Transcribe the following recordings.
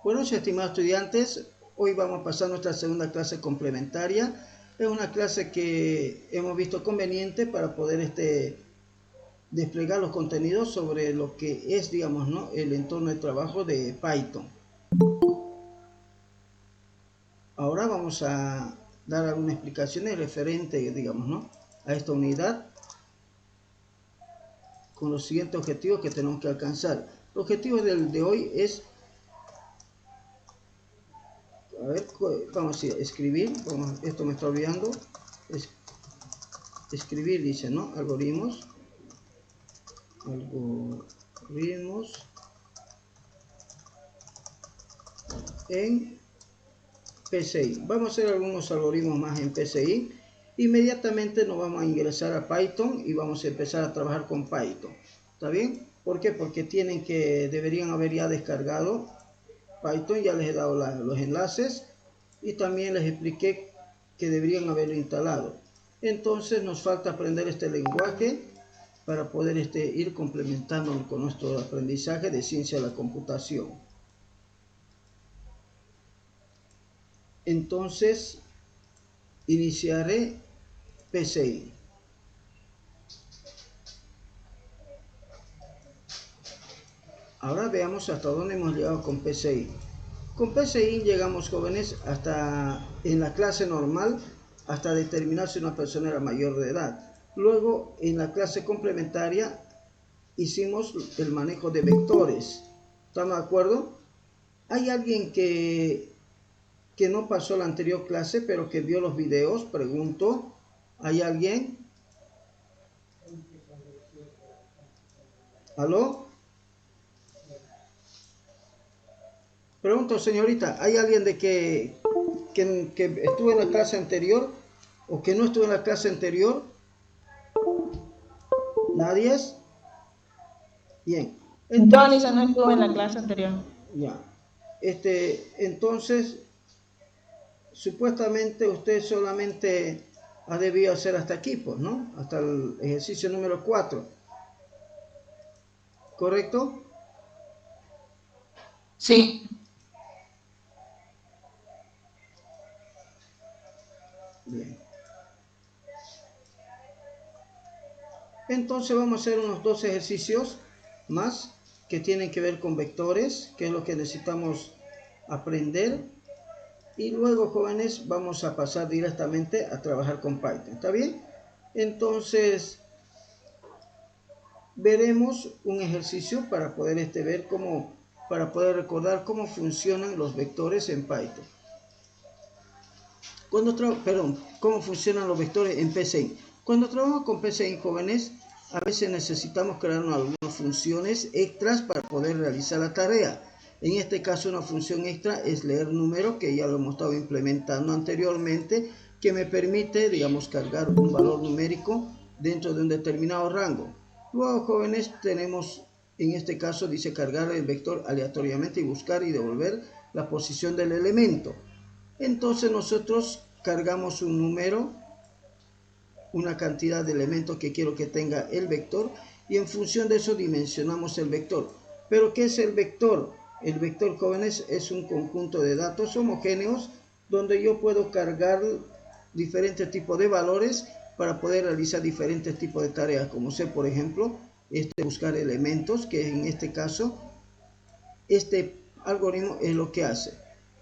Bueno, estimados estudiantes, hoy vamos a pasar nuestra segunda clase complementaria. Es una clase que hemos visto conveniente para poder desplegar los contenidos sobre lo que es, digamos, ¿no?, el entorno de trabajo de Python. Ahora vamos a dar algunas explicaciones referentes, digamos, ¿no?, a esta unidad con los siguientes objetivos que tenemos que alcanzar. El objetivo de hoy es, a ver, vamos a escribir, esto me está olvidando, escribir, dice, ¿no?, algoritmos en PCI. Vamos a hacer algunos algoritmos más en PCI. Inmediatamente nos vamos a ingresar a Python y vamos a empezar a trabajar con Python. ¿Está bien? ¿Por qué? Porque deberían haber ya descargado Python. Ya les he dado los enlaces y también les expliqué que deberían haberlo instalado. Entonces nos falta aprender este lenguaje para poder ir complementando con nuestro aprendizaje de ciencia de la computación. Entonces iniciaré PCI. Ahora veamos hasta dónde hemos llegado con PCI. Con PCI llegamos, jóvenes, hasta en la clase normal, hasta determinar si una persona era mayor de edad. Luego, en la clase complementaria, hicimos el manejo de vectores. ¿Estamos de acuerdo? ¿Hay alguien que no pasó la anterior clase, pero que vio los videos? Pregunto. ¿Hay alguien? ¿Aló? Pregunto, señorita, ¿hay alguien de que estuvo en la clase anterior o que no estuvo en la clase anterior? ¿Nadie es? Bien. Entonces, no estuvo en la clase anterior. Ya. Entonces, supuestamente usted solamente ha debido hacer hasta aquí, pues, ¿no? Hasta el ejercicio número 4. ¿Correcto? Sí. Bien. Entonces vamos a hacer unos 2 ejercicios más que tienen que ver con vectores, que es lo que necesitamos aprender. Y luego, jóvenes, vamos a pasar directamente a trabajar con Python. ¿Está bien? Entonces, veremos un ejercicio para poder para poder recordar cómo funcionan los vectores en Python. Cómo funcionan los vectores en PCI. Cuando trabajamos con PCI, jóvenes, a veces necesitamos crear algunas funciones extras para poder realizar la tarea. En este caso, una función extra es leer número, que ya lo hemos estado implementando anteriormente, que me permite, digamos, cargar un valor numérico dentro de un determinado rango. Luego, jóvenes, tenemos, en este caso, dice cargar el vector aleatoriamente y buscar y devolver la posición del elemento. Entonces nosotros cargamos un número, una cantidad de elementos que quiero que tenga el vector, y en función de eso dimensionamos el vector. ¿Pero qué es el vector? El vector, jóvenes, es un conjunto de datos homogéneos donde yo puedo cargar diferentes tipos de valores para poder realizar diferentes tipos de tareas, como ser, por ejemplo, buscar elementos, que en este caso, este algoritmo es lo que hace.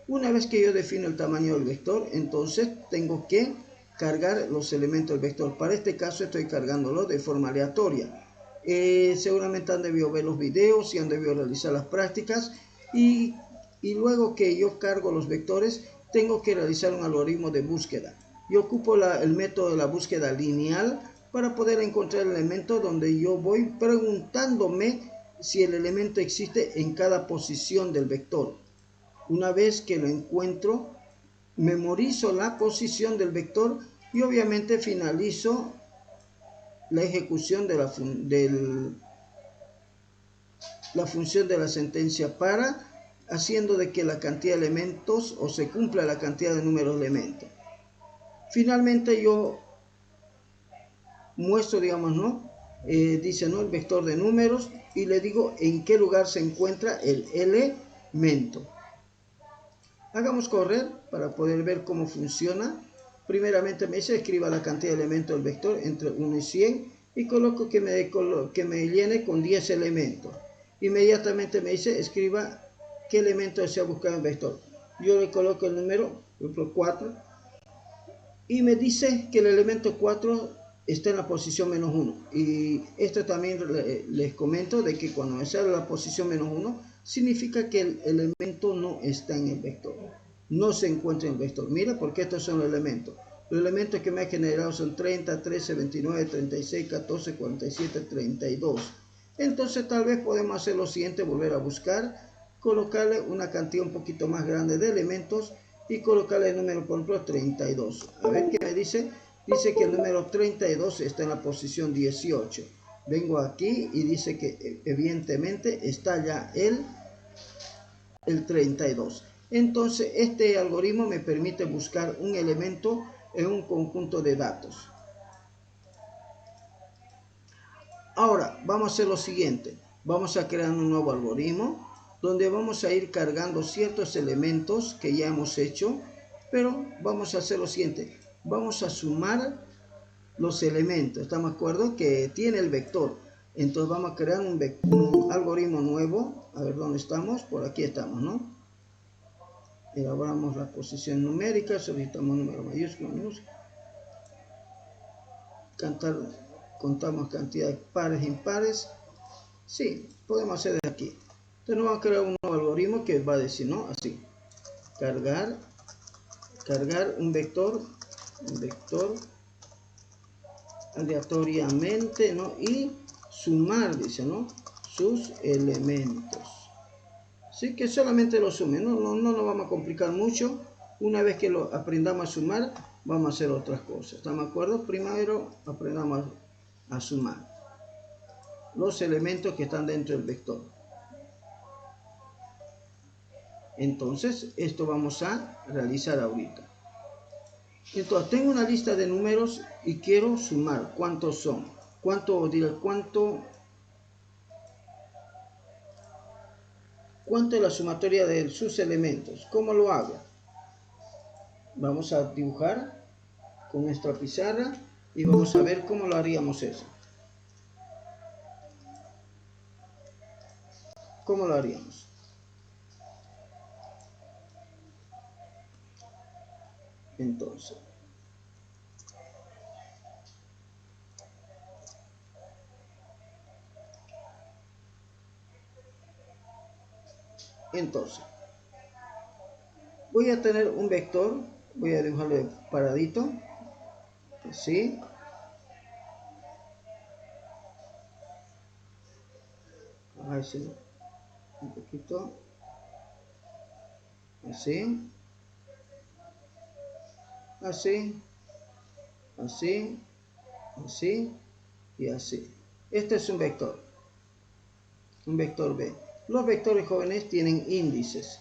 Una vez que yo defino el tamaño del vector, entonces tengo que cargar los elementos del vector. Para este caso estoy cargándolo de forma aleatoria. Seguramente han debido ver los videos y han debido realizar las prácticas. Y luego que yo cargo los vectores, tengo que realizar un algoritmo de búsqueda. Yo ocupo el método de la búsqueda lineal para poder encontrar el elemento, donde yo voy preguntándome si el elemento existe en cada posición del vector. Una vez que lo encuentro, memorizo la posición del vector y obviamente finalizo la ejecución de la función de la sentencia para, haciendo de que la cantidad de elementos, o se cumpla la cantidad de números de elementos. Finalmente yo muestro, digamos, ¿no? Dice, ¿no?, el vector de números, y le digo en qué lugar se encuentra el elemento. Hagamos correr para poder ver cómo funciona. Primeramente me dice escriba la cantidad de elementos del vector entre 1 y 100 y coloco que me llene con 10 elementos. Inmediatamente me dice escriba qué elemento desea buscar en el vector. Yo le coloco el número, por ejemplo 4, y me dice que el elemento 4 está en la posición menos 1. Y esto también les comento de que cuando me sale la posición menos 1, significa que el elemento no está en el vector. No se encuentra en el vector. Mira, porque estos son los elementos. Los elementos que me ha generado son 30, 13, 29, 36, 14, 47, 32. Entonces tal vez podemos hacer lo siguiente, volver a buscar, colocarle una cantidad un poquito más grande de elementos y colocarle el número, por ejemplo, 32. A ver qué me dice. Dice que el número 32 está en la posición 18. Vengo aquí y dice que evidentemente está ya el 32. Entonces este algoritmo me permite buscar un elemento en un conjunto de datos. Ahora vamos a hacer lo siguiente. Vamos a crear un nuevo algoritmo donde vamos a ir cargando ciertos elementos que ya hemos hecho, pero vamos a hacer lo siguiente. Vamos a sumar los elementos. ¿Estamos de acuerdo? Que tiene el vector. Entonces vamos a crear un algoritmo nuevo. A ver dónde estamos. Por aquí estamos, ¿no? Elaboramos la posición numérica. Solicitamos número mayúsculo, minúsculo. Contamos cantidad de pares e impares. Sí, podemos hacer desde aquí. Entonces vamos a crear un nuevo algoritmo que va a decir, ¿no? Así. Cargar un vector aleatoriamente, ¿no? Y sumar, dice, ¿no? Sus elementos. Así que solamente lo sumen, no nos vamos a complicar mucho. Una vez que lo aprendamos a sumar, vamos a hacer otras cosas. ¿Estamos de acuerdo? Primero aprendamos a sumar los elementos que están dentro del vector. Entonces, esto vamos a realizar ahorita. Entonces, tengo una lista de números y quiero sumar. ¿Cuántos son? ¿Cuánto es la sumatoria de sus elementos? ¿Cómo lo hago? Vamos a dibujar con nuestra pizarra y vamos a ver cómo lo haríamos eso. ¿Cómo lo haríamos? Entonces, voy a tener un vector, voy a dibujarlo paradito, así. A ver si un poquito, así, así, así, así y así. Este es un vector B. Los vectores jóvenes tienen índices.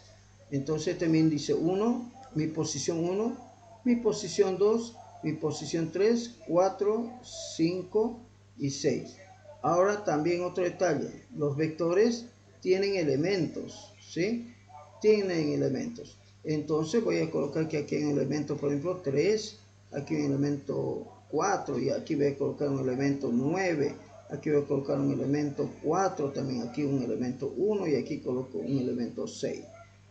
Entonces este es mi índice 1, mi posición 1, mi posición 2, mi posición 3, 4, 5 y 6. Ahora también otro detalle, los vectores tienen elementos, ¿sí? Tienen elementos. Entonces voy a colocar que aquí hay un elemento, por ejemplo, 3, aquí hay un elemento 4 y aquí voy a colocar un elemento 9. Aquí voy a colocar un elemento 4, también aquí un elemento 1 y aquí coloco un elemento 6.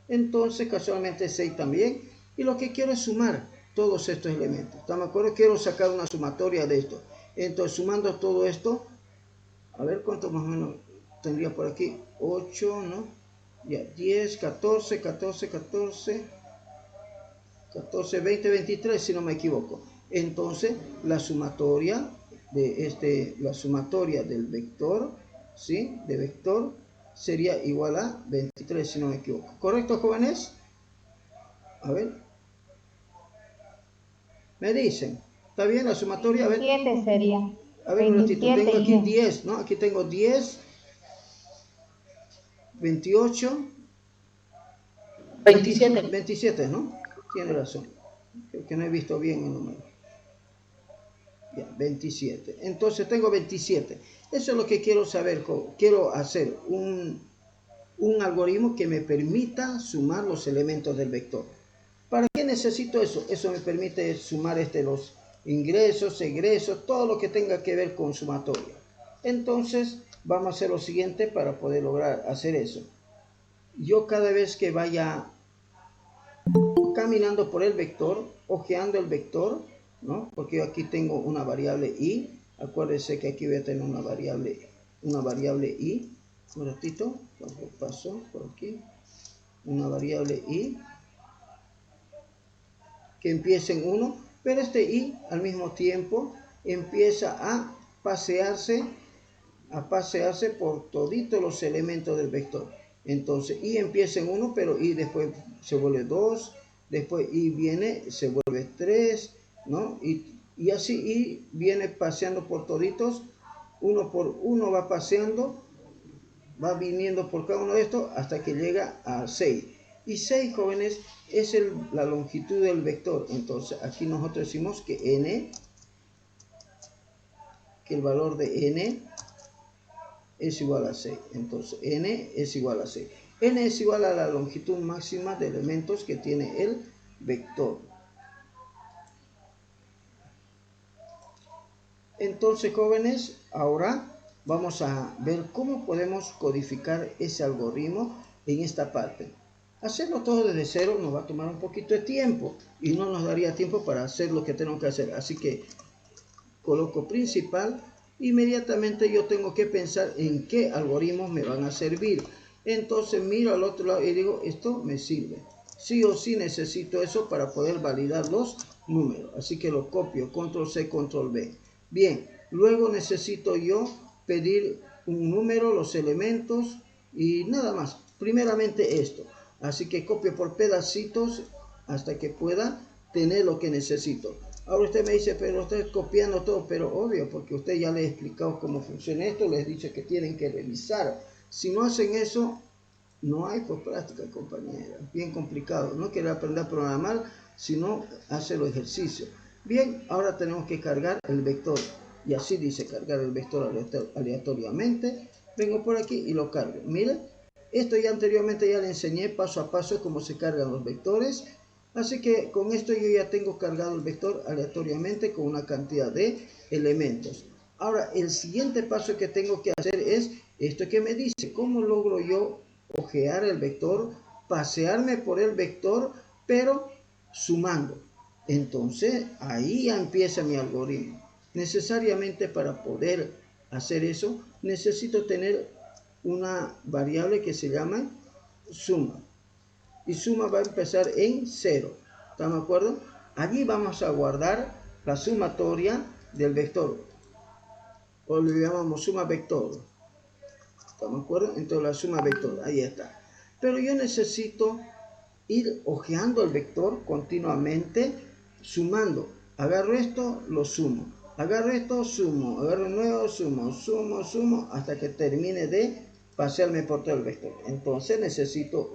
Entonces casualmente 6 también. Y lo que quiero es sumar todos estos elementos. ¿Están de acuerdo? Quiero sacar una sumatoria de esto. Entonces sumando todo esto, a ver cuánto más o menos tendría por aquí. 8, ¿no? Ya, 10, 14, 14, 14, 14, 20, 23 si no me equivoco. Entonces la sumatoria la sumatoria del vector, ¿sí? De vector sería igual a 23 si no me equivoco. ¿Correcto, jóvenes? A ver. Me dicen. ¿Está bien la sumatoria? A ver. 27 sería. A ver un ratito. Tengo aquí 10, ¿no? Aquí tengo 10, 28, 27, ¿no? Tiene razón. Creo que no he visto bien el número. Ya, 27. Entonces tengo 27. Eso es lo que quiero saber. Quiero hacer un un algoritmo que me permita sumar los elementos del vector. ¿Para qué necesito eso? Eso me permite sumar los ingresos, egresos, todo lo que tenga que ver con sumatoria. Entonces, vamos a hacer lo siguiente para poder lograr hacer eso. Yo cada vez que vaya caminando por el vector, ojeando el vector, ¿no? Porque yo aquí tengo una variable i. Acuérdense que aquí voy a tener una variable i. Un ratito, paso por aquí. Una variable i que empieza en 1, pero este i al mismo tiempo empieza a pasearse por toditos los elementos del vector. Entonces i empieza en 1, pero i después se vuelve 2, después i viene, se vuelve 3, ¿no? Y así i viene paseando por toditos, uno por uno va paseando, va viniendo por cada uno de estos hasta que llega a 6. Y 6, jóvenes, es la longitud del vector. Entonces aquí nosotros decimos que el valor de n es igual a 6. Entonces n es igual a 6. N es igual a la longitud máxima de elementos que tiene el vector. Entonces, jóvenes, ahora vamos a ver cómo podemos codificar ese algoritmo en esta parte. Hacerlo todo desde cero nos va a tomar un poquito de tiempo y no nos daría tiempo para hacer lo que tenemos que hacer. Así que coloco principal. Inmediatamente yo tengo que pensar en qué algoritmos me van a servir. Entonces miro al otro lado y digo, esto me sirve. Sí o sí necesito eso para poder validar los números. Así que lo copio, control C, control V. Bien, luego necesito yo pedir un número, los elementos y nada más. Primeramente esto. Así que copio por pedacitos hasta que pueda tener lo que necesito. Ahora usted me dice, pero usted copiando todo, pero obvio, porque usted ya le he explicado cómo funciona esto, les he dicho que tienen que revisar. Si no hacen eso, no hay por práctica, compañera. Bien complicado. No quiere aprender a programar, sino hacer los ejercicios. Bien, ahora tenemos que cargar el vector. Y así dice, cargar el vector aleatoriamente. Vengo por aquí y lo cargo. Miren, esto ya anteriormente ya le enseñé paso a paso cómo se cargan los vectores. Así que con esto yo ya tengo cargado el vector aleatoriamente con una cantidad de elementos. Ahora, el siguiente paso que tengo que hacer es esto que me dice. ¿Cómo logro yo ojear el vector, pasearme por el vector, pero sumando? Entonces, ahí ya empieza mi algoritmo. Necesariamente para poder hacer eso, necesito tener una variable que se llama suma. Y suma va a empezar en 0. ¿Estamos de acuerdo? Allí vamos a guardar la sumatoria del vector. O le llamamos suma vector. ¿Estamos de acuerdo? Entonces la suma vector, ahí está. Pero yo necesito ir ojeando el vector continuamente, sumando. Agarro esto, lo sumo. Agarro esto, sumo. Agarro nuevo, sumo. Sumo, hasta que termine de pasearme por todo el vector. Entonces necesito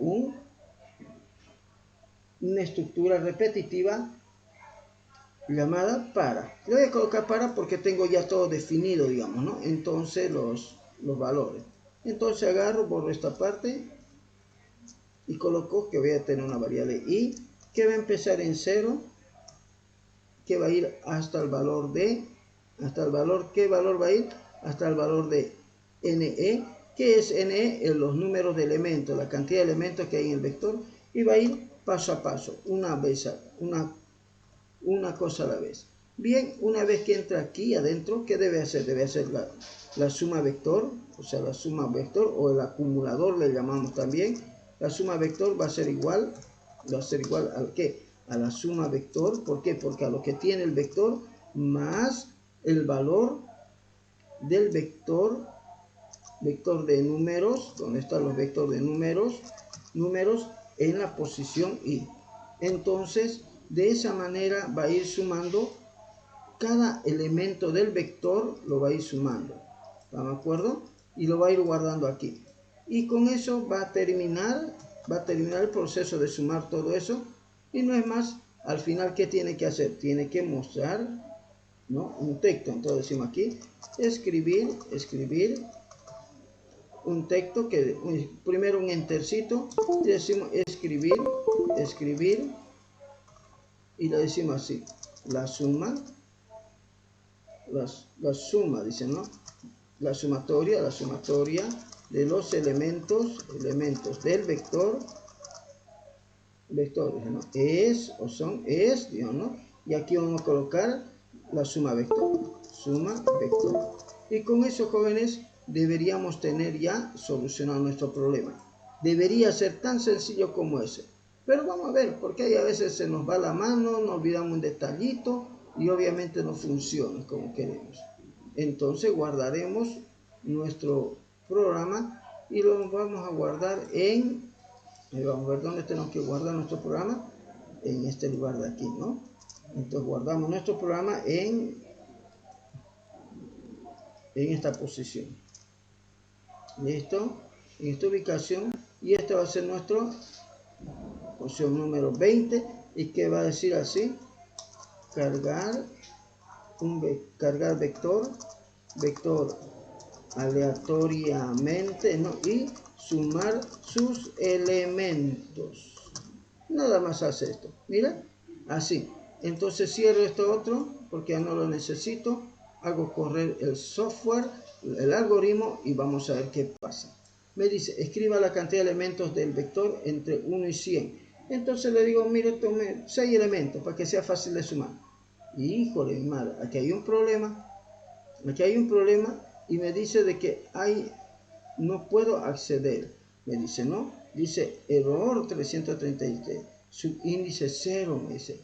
una estructura repetitiva llamada para. Le voy a colocar para porque tengo ya todo definido, digamos, ¿no? Entonces los valores. Entonces agarro, borro esta parte y coloco que voy a tener una variable i que va a empezar en 0, que va a ir hasta el valor de, ¿qué valor va a ir? Hasta el valor de ne. ¿Qué es ne? Los números de elementos, la cantidad de elementos que hay en el vector, y va a ir paso a paso, una cosa a la vez. Bien, una vez que entra aquí adentro, ¿qué debe hacer? Debe hacer la suma vector, o sea, la suma vector o el acumulador le llamamos también. La suma vector va a ser igual al ¿qué? A la suma vector. ¿Por qué? Porque a lo que tiene el vector más el valor del vector de números, donde están los vectores de números en la posición i. Entonces, de esa manera va a ir sumando cada elemento del vector, lo va a ir sumando. ¿Estamos de acuerdo? Y lo va a ir guardando aquí. Y con eso va a terminar el proceso de sumar todo eso. Y no es más, al final, ¿qué tiene que hacer? Tiene que mostrar, ¿no?, un texto. Entonces decimos aquí, escribir un texto que primero un entercito, y decimos escribir, y le decimos así, la suma, dice, ¿no? La sumatoria de los elementos del vector, vectores, ¿no? Es o son, digamos, ¿no? Y aquí vamos a colocar la suma vector. Y con eso, jóvenes, deberíamos tener ya solucionado nuestro problema. Debería ser tan sencillo como ese. Pero vamos a ver, porque ahí a veces se nos va la mano, nos olvidamos un detallito y obviamente no funciona como queremos. Entonces guardaremos nuestro programa y lo vamos a guardar en, vamos a ver dónde tenemos que guardar nuestro programa, en este lugar de aquí, ¿no? Entonces guardamos nuestro programa en esta posición. ¿Listo? En esta ubicación, y esta va a ser nuestra posición número 20, y que va a decir así: cargar vector aleatoriamente, ¿no? Y sumar sus elementos. Nada más hace esto, mira, así. Entonces cierro esto otro porque ya no lo necesito, hago correr el software, el algoritmo, y vamos a ver qué pasa. Me dice, escriba la cantidad de elementos del vector entre 1 y 100. Entonces le digo, mire, tome 6 elementos para que sea fácil de sumar. Y híjole, madre, aquí hay un problema, y me dice de que no puedo acceder. Me dice, ¿no? Dice, error 333, subíndice 0, me dice.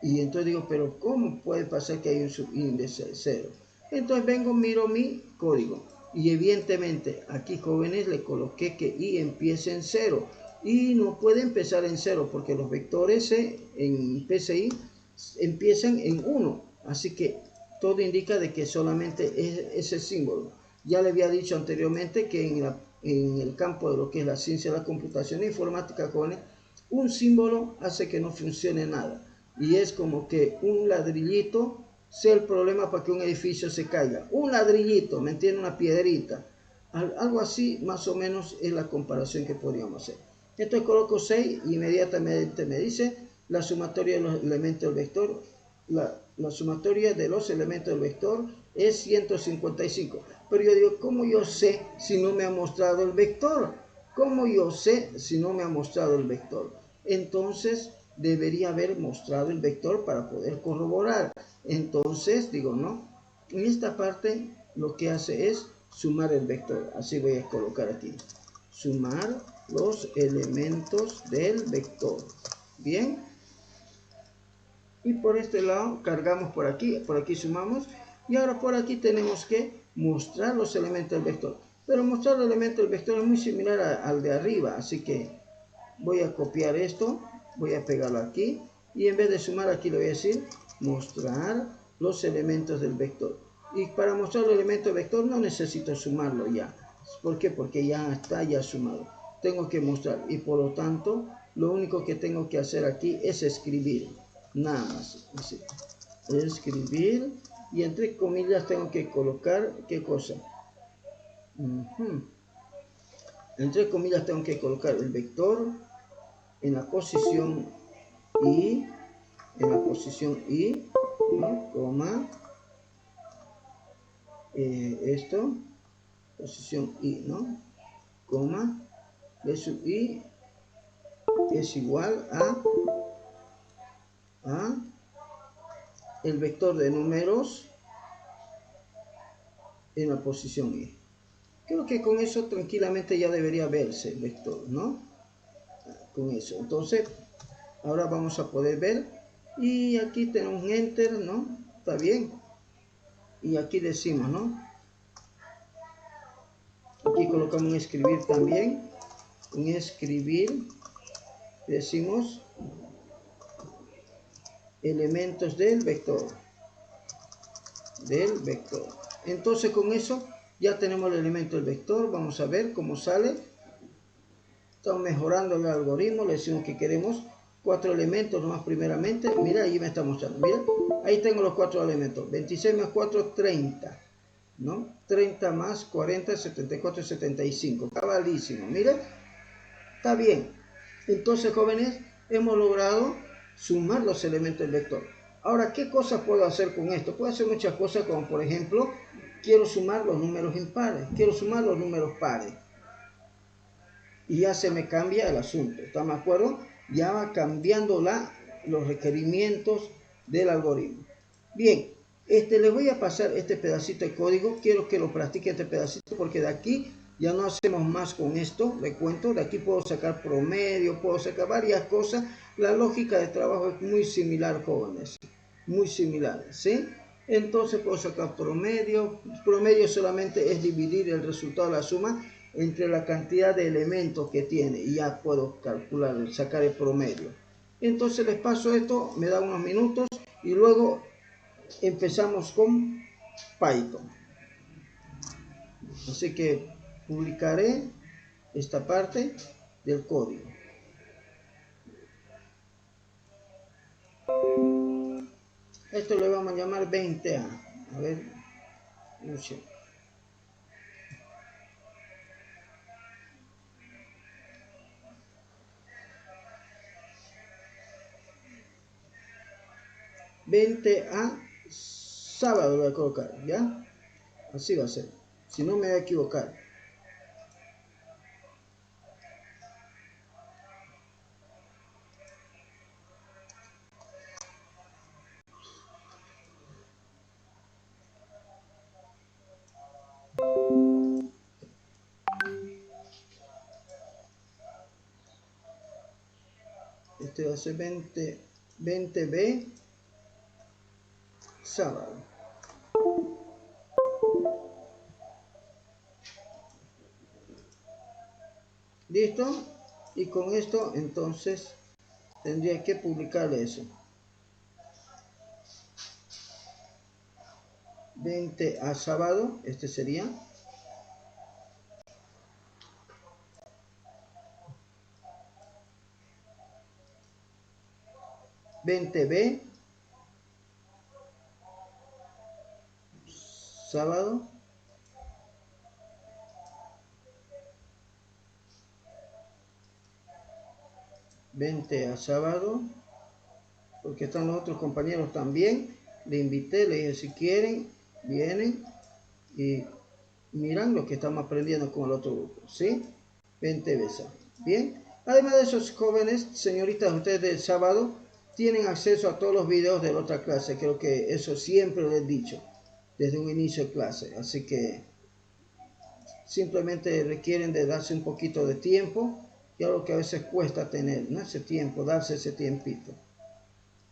Y entonces digo, pero ¿cómo puede pasar que hay un subíndice 0? Entonces vengo, miro mi código. Y evidentemente aquí, jóvenes, le coloqué que i empiece en 0. Y no puede empezar en 0 porque los vectores en PCI empiezan en 1. Así que todo indica de que solamente es ese símbolo. Ya le había dicho anteriormente que en el campo de lo que es la ciencia de la computación e informática, jóvenes, un símbolo hace que no funcione nada. Y es como que un ladrillito sea el problema para que un edificio se caiga. Un ladrillito, ¿me entienden? Una piedrita. Algo así, más o menos, es la comparación que podríamos hacer. Entonces coloco 6 y inmediatamente me dice la sumatoria de los elementos del vector. La sumatoria de los elementos del vector es 155. Pero yo digo, ¿cómo yo sé si no me ha mostrado el vector? ¿Cómo yo sé si no me ha mostrado el vector? Entonces debería haber mostrado el vector para poder corroborar. Entonces digo, no, en esta parte lo que hace es sumar el vector. Así voy a colocar aquí, sumar los elementos del vector. Bien, y por este lado cargamos por aquí sumamos, y ahora por aquí tenemos que mostrar los elementos del vector. Pero mostrar el elemento del vector es muy similar al de arriba, así que voy a copiar esto, voy a pegarlo aquí, y en vez de sumar aquí le voy a decir mostrar los elementos del vector. Y para mostrar el elemento del vector no necesito sumarlo ya. ¿Por qué? Porque ya está sumado. Tengo que mostrar, y por lo tanto lo único que tengo que hacer aquí es escribir, nada más. Así. Escribir, y entre comillas tengo que colocar ¿qué cosa? Entre comillas tengo que colocar el vector en la posición i, ¿no? Coma, esto, posición i, ¿no? Coma, b sub i es igual a el vector de números en la posición i. Creo que con eso tranquilamente ya debería verse el vector, ¿no? Con eso. Entonces, ahora vamos a poder ver. Y aquí tenemos un enter, ¿no? Está bien. Y aquí decimos, ¿no? Aquí colocamos un escribir también. Un escribir. Decimos elementos del vector. Entonces con eso ya tenemos el elemento del vector. Vamos a ver cómo sale. Estamos mejorando el algoritmo. Le decimos que queremos 4 elementos nomás primeramente. Mira, ahí me está mostrando. Mira, ahí tengo los 4 elementos. 26 más 4, 30. ¿no? 30 más 40, 74, 75. Cabalísimo, miren. Está bien. Entonces, jóvenes, hemos logrado sumar los elementos del vector. Ahora, ¿qué cosas puedo hacer con esto? Puedo hacer muchas cosas, como por ejemplo, quiero sumar los números impares, quiero sumar los números pares. Y ya se me cambia el asunto, ¿están de acuerdo? Ya va cambiando los requerimientos del algoritmo. Bien, les voy a pasar este pedacito de código, quiero que lo practique este pedacito porque de aquí ya no hacemos más con esto, le cuento, de aquí puedo sacar promedio, puedo sacar varias cosas, la lógica de trabajo es muy similar, jóvenes, muy similar, ¿sí? Entonces puedo sacar promedio solamente es dividir el resultado de la suma entre la cantidad de elementos que tiene y ya puedo calcular, sacar el promedio. Entonces les paso esto, me da unos minutos y luego empezamos con Python. Así que publicaré esta parte del código. Esto le vamos a llamar 20A. A ver, no sé. A sábado voy a colocar, ¿ya? Así va a ser. Si no me voy a equivocar. Este va a ser 20B sábado. ¿Listo? Y con esto entonces tendría que publicar eso. 20 a sábado, este sería. B sábado. A sábado, porque están los otros compañeros también. Le invité, le dije si quieren, vienen y miran lo que estamos aprendiendo con el otro grupo, ¿sí? 20 veces. Bien. Además de esos jóvenes, señoritas, ustedes del sábado tienen acceso a todos los videos de la otra clase. Creo que eso siempre lo he dicho desde un inicio de clase. Así que simplemente requieren de darse un poquito de tiempo y algo que a veces cuesta tener, ¿no? Ese tiempo, darse ese tiempito.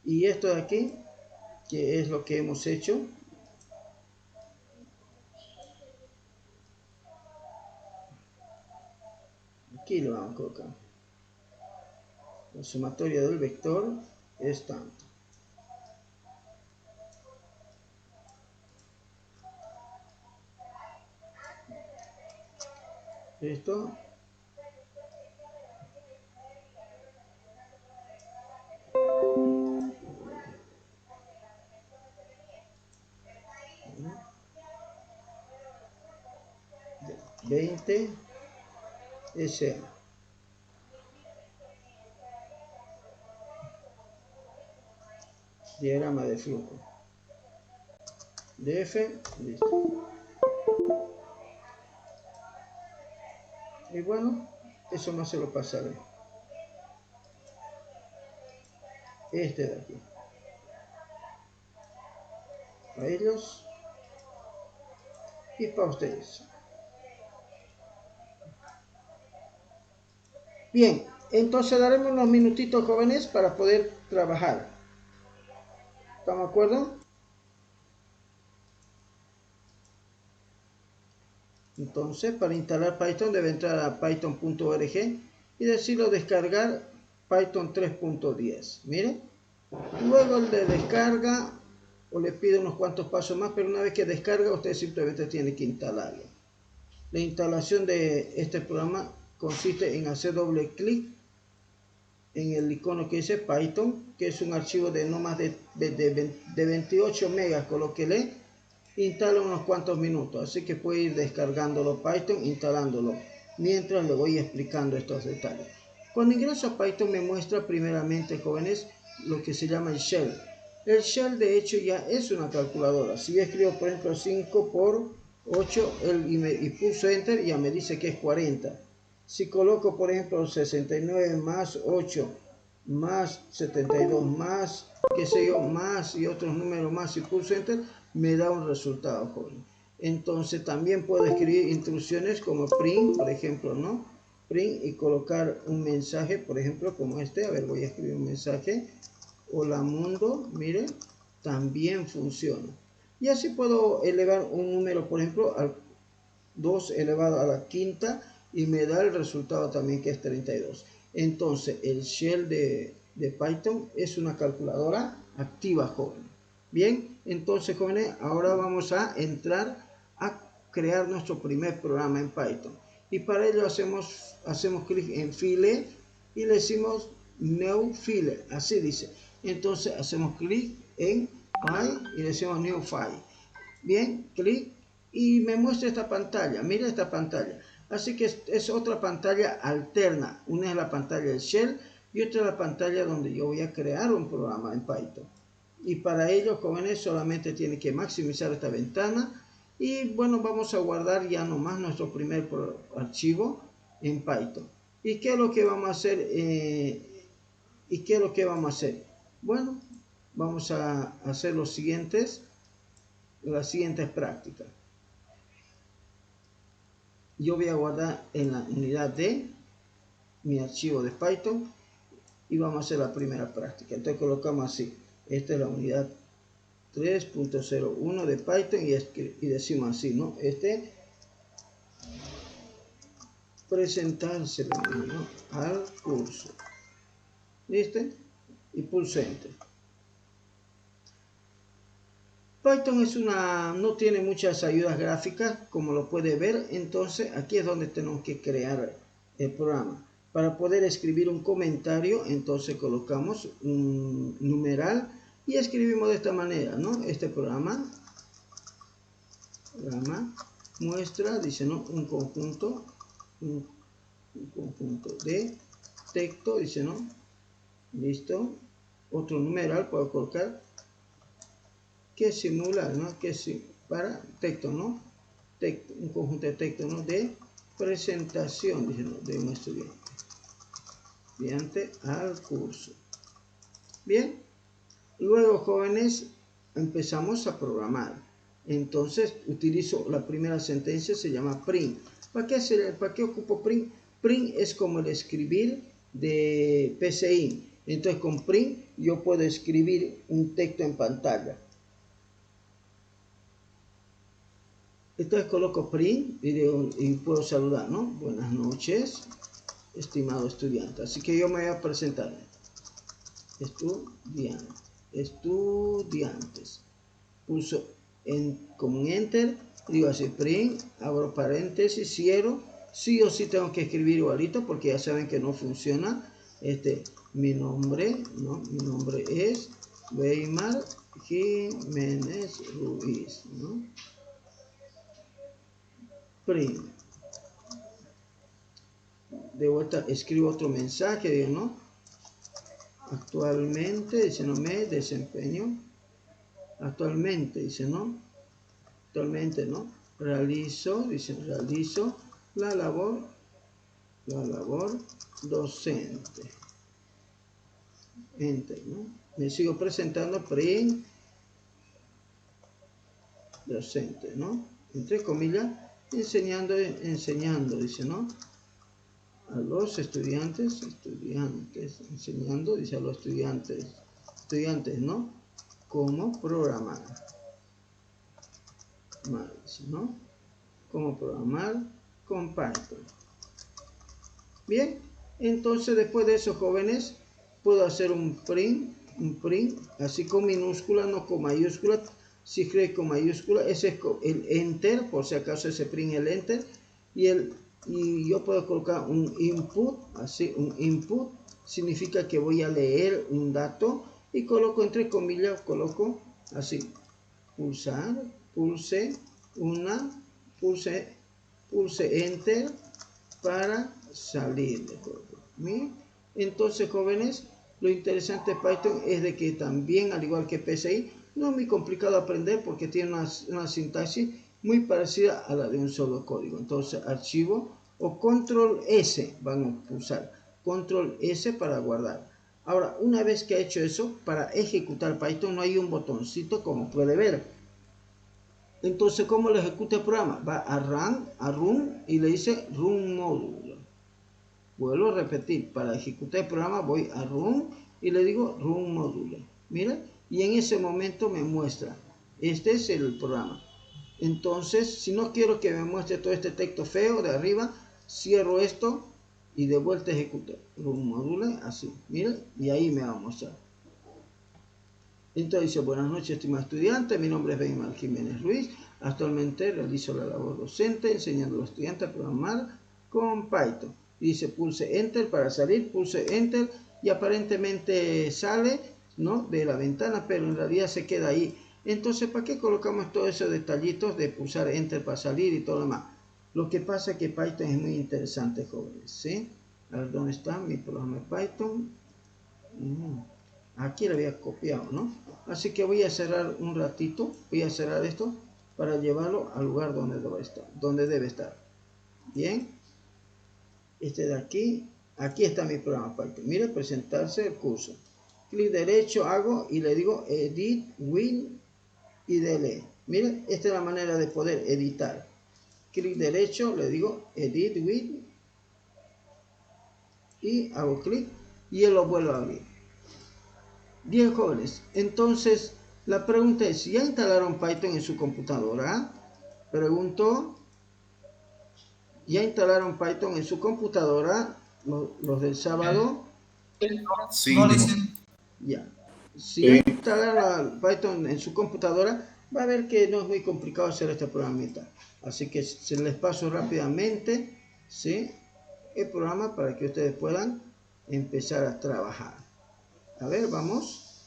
Y esto de aquí, que es lo que hemos hecho. Aquí lo vamos a colocar. La sumatoria del vector es tanto. Esto. $20 SA. Diagrama de flujo. DF, listo. Y bueno, eso más se lo pasaré. Este de aquí. Para ellos y para ustedes. Bien, entonces daremos unos minutitos, jóvenes, para poder trabajar. ¿Estamos de acuerdo? Entonces, para instalar Python debe entrar a python.org y decirlo descargar Python 3.10. Miren, luego el de descarga o le pide unos cuantos pasos más, pero una vez que descarga usted simplemente tiene que instalarlo. La instalación de este programa consiste en hacer doble clic en el icono que dice Python, que es un archivo de no más de 28 megas, colóquele, instala unos cuantos minutos, así que puede ir descargándolo Python, instalándolo, mientras le voy explicando estos detalles. Cuando ingreso a Python me muestra primeramente, jóvenes, lo que se llama el shell. El shell de hecho ya es una calculadora. Si yo escribo por ejemplo 5 por 8 y pulso enter, ya me dice que es 40. Si coloco por ejemplo 69 más 8 más 72 más, qué sé yo, más y otros números más y pulso enter, me da un resultado, joven. Entonces también puedo escribir instrucciones como print, por ejemplo, ¿no? Print y colocar un mensaje, por ejemplo, como este. A ver, voy a escribir un mensaje. Hola mundo, miren, también funciona. Y así puedo elevar un número, por ejemplo, al 2 elevado a la quinta y me da el resultado también que es 32. Entonces el shell de Python es una calculadora activa, joven. Bien, entonces jóvenes, ahora vamos a entrar a crear nuestro primer programa en Python. Y para ello hacemos clic en File y le decimos New File, así dice. Entonces hacemos clic en File y le decimos New File. Bien, clic y me muestra esta pantalla. Mira esta pantalla. Así que es otra pantalla alterna. Una es la pantalla del shell y otra es la pantalla donde yo voy a crear un programa en Python. Y para ello, jóvenes, solamente tiene que maximizar esta ventana. Y bueno, vamos a guardar ya nomás nuestro primer archivo en Python. ¿Y qué es lo que vamos a hacer? Bueno, vamos a hacer las siguientes prácticas. Yo voy a guardar en la unidad D mi archivo de Python y vamos a hacer la primera práctica. Entonces colocamos así. Esta es la unidad 3.01 de Python y decimos así, ¿no? Presentarse, ¿no? Al curso. ¿Listo? Y pulso Enter. Python no tiene muchas ayudas gráficas, como lo puede ver. Entonces aquí es donde tenemos que crear el programa. Para poder escribir un comentario, entonces colocamos un numeral y escribimos de esta manera, ¿no? Este programa muestra, dice, ¿no? Un conjunto de texto, dice, ¿no? Listo. Otro numeral puedo colocar que simula, ¿no? Para texto, ¿no? Un conjunto de texto, ¿no? De presentación, dice, ¿no? De un estudiante al curso. Bien, luego, jóvenes, empezamos a programar. Entonces utilizo la primera sentencia, se llama print. ¿Para qué ocupo print? Print es como el escribir de PCI. Entonces con print yo puedo escribir un texto en pantalla. Entonces coloco print y puedo saludar, ¿no? Buenas noches, estimado estudiante. Así que yo me voy a presentar. Estudiantes. Pulso como un enter, digo así, print, abro paréntesis, cierro. Sí o sí tengo que escribir igualito porque ya saben que no funciona. Mi nombre es Weimar Jiménez Ruiz, ¿no? Print. De vuelta escribo otro mensaje, digo, ¿no? Actualmente, dice, no me desempeño. Actualmente, dice, ¿no? Actualmente, ¿no? Realizo la labor docente. Enter, ¿no? Me sigo presentando, print, docente, ¿no? Entre comillas, enseñando, dice, ¿no? A los estudiantes, enseñando, dice, a los estudiantes, ¿no? Cómo programar, ¿no? Cómo programar con Python. Bien, entonces después de eso, jóvenes, puedo hacer un print, así con minúscula, no con mayúscula. Si escribe con mayúscula, ese es el enter, por si acaso ese print el enter, y yo puedo colocar un input, así, un input significa que voy a leer un dato y coloco entre comillas, coloco así, pulsar pulse Enter para salir de código. ¿Bien? Entonces, jóvenes, lo interesante de Python es de que también, al igual que PCI, no es muy complicado aprender porque tiene una sintaxis muy parecida a la de un solo código. Entonces, archivo o control S van a pulsar. Control S para guardar. Ahora, una vez que ha hecho eso, para ejecutar Python no hay un botoncito como puede ver. Entonces, ¿cómo lo ejecuta el programa? Va a run y le dice run module. Vuelvo a repetir, para ejecutar el programa voy a run y le digo run module. Mira, y en ese momento me muestra, este es el programa. Entonces, si no quiero que me muestre todo este texto feo de arriba, cierro esto y de vuelta ejecuto run module, así, mira, y ahí me va a mostrar. Entonces dice, buenas noches, estimado estudiante, mi nombre es Benjamin Jiménez Ruiz, actualmente realizo la labor docente enseñando a los estudiantes a programar con Python. Dice, pulse Enter para salir, pulse Enter y aparentemente sale, ¿no?, de la ventana, pero en realidad se queda ahí. Entonces, ¿para qué colocamos todos esos detallitos de pulsar Enter para salir y todo lo demás? Lo que pasa es que Python es muy interesante, jóvenes, ¿sí? A ver, ¿dónde está mi programa de Python? Aquí lo había copiado, ¿no? Así que voy a cerrar un ratito, voy a cerrar esto para llevarlo al lugar donde debe estar. Bien, este de aquí está mi programa Python. Mire, presentarse el curso. Clic derecho hago y le digo Edit With y Delete. Mire, esta es la manera de poder editar. Clic derecho, le digo Edit With y hago clic y él lo vuelve a abrir. Bien, jóvenes, entonces la pregunta es, ¿ya instalaron Python en su computadora? Pregunto, ¿ya instalaron Python en su computadora? Los del sábado. Sí, Ya. Si ya instalaron Python en su computadora, va a ver que no es muy complicado hacer este programita. Así que se les paso rápidamente, ¿sí?, el programa para que ustedes puedan empezar a trabajar. A ver, vamos.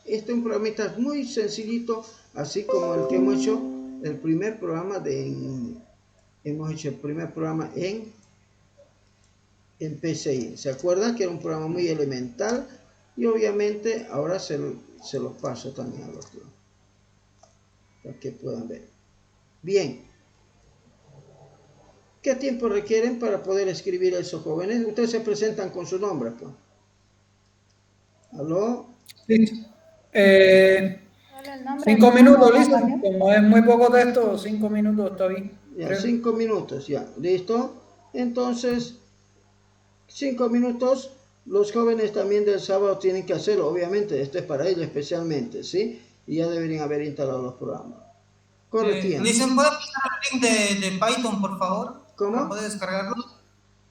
Este es un programita muy sencillito, así como el que hemos hecho el primer programa en PCI. ¿Se acuerdan que era un programa muy elemental? Y obviamente ahora se los paso también a los otros para que puedan ver. Bien. ¿Qué tiempo requieren para poder escribir esos jóvenes? Ustedes se presentan con su nombre, pues. ¿Aló? Sí. 5 minutos, listo. Como es muy poco texto, 5 minutos está bien. Ya, 5 minutos, ya. ¿Listo? Entonces, 5 minutos. Los jóvenes también del sábado tienen que hacerlo, obviamente. Esto es para ellos especialmente, ¿sí? Y ya deberían haber instalado los programas. Corre tiempo. Listen, ¿puede pasar el link de Python, por favor? ¿Cómo? Para poder descargarlo.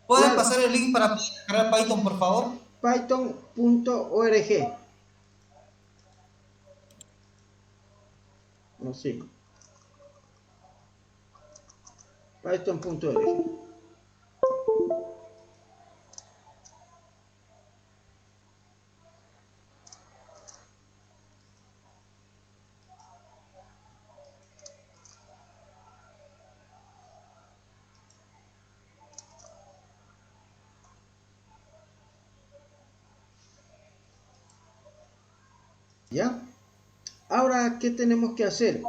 ¿Puede pasar el link para descargar Python, por favor? Python.org. Así. Python.org. ¿Ya? Ahora, ¿qué tenemos que hacer?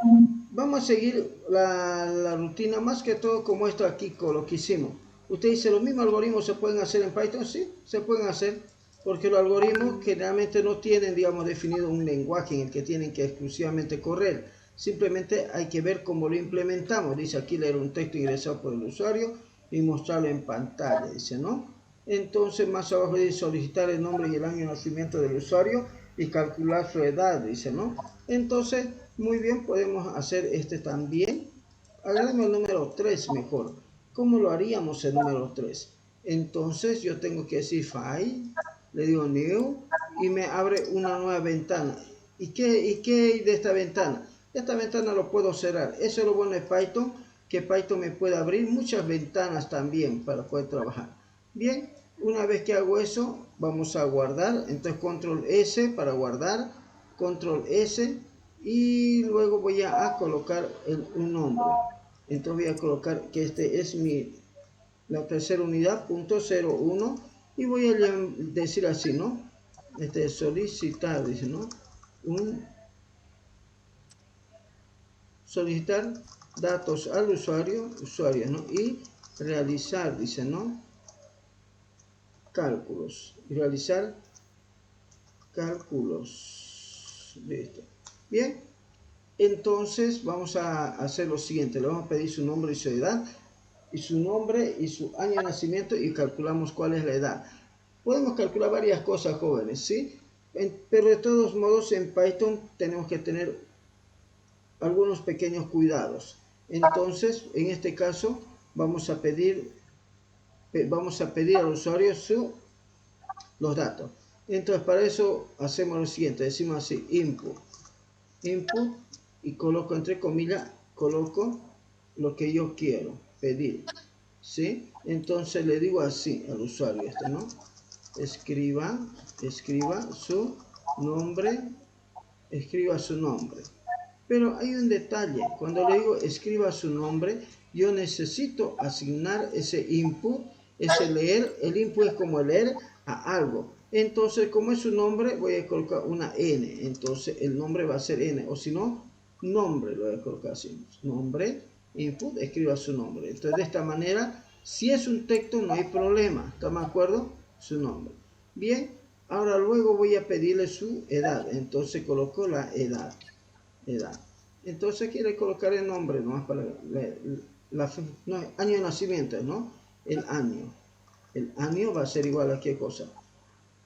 Vamos a seguir la rutina, más que todo como esto aquí, con lo que hicimos. Usted dice, ¿los mismos algoritmos se pueden hacer en Python? Sí, se pueden hacer, porque los algoritmos generalmente no tienen, digamos, definido un lenguaje en el que tienen que exclusivamente correr. Simplemente hay que ver cómo lo implementamos. Dice aquí leer un texto ingresado por el usuario y mostrarlo en pantalla, dice, ¿no? Entonces, más abajo dice solicitar el nombre y el año de nacimiento del usuario y calcular su edad, dice, ¿no? Entonces, muy bien, podemos hacer este también. Agarremos el número 3 mejor. ¿Cómo lo haríamos el número 3? Entonces, yo tengo que decir File, le digo New, y me abre una nueva ventana. ¿Y qué hay de esta ventana? Esta ventana lo puedo cerrar. Eso es lo bueno de Python, que Python me puede abrir muchas ventanas también para poder trabajar. Bien, una vez que hago eso, vamos a guardar. Entonces, Control S para guardar, Control S, y luego voy a colocar un nombre. Entonces voy a colocar que este es la tercera unidad, .01, y voy a decir así, ¿no? Solicitar, dice, ¿no? Solicitar datos al usuario, ¿no? Y realizar, dice, ¿no? Cálculos. Y realizar cálculos. Listo. Bien. Entonces vamos a hacer lo siguiente. Le vamos a pedir su nombre y su edad. Y su nombre y su año de nacimiento. Y calculamos cuál es la edad. Podemos calcular varias cosas, jóvenes, ¿sí? Pero de todos modos en Python tenemos que tener algunos pequeños cuidados. Entonces, en este caso, vamos a pedir al usuario los datos. Entonces, para eso hacemos lo siguiente. Decimos así, input, y coloco entre comillas, coloco lo que yo quiero pedir, ¿sí? Entonces le digo así al usuario ¿no? Escriba su nombre, Pero hay un detalle, cuando le digo escriba su nombre, yo necesito asignar ese input, ese leer. El input es como leer a algo. Entonces, como es su nombre, voy a colocar una N. Entonces, el nombre va a ser N. O si no, nombre lo voy a colocar así. Nombre, input, escriba su nombre. Entonces, de esta manera, si es un texto, no hay problema. ¿Estamos de acuerdo? Su nombre. Bien, ahora luego voy a pedirle su edad. Entonces, coloco la edad. Entonces quiere colocar el nombre nomás para año de nacimiento, ¿no? El año va a ser igual a qué cosa,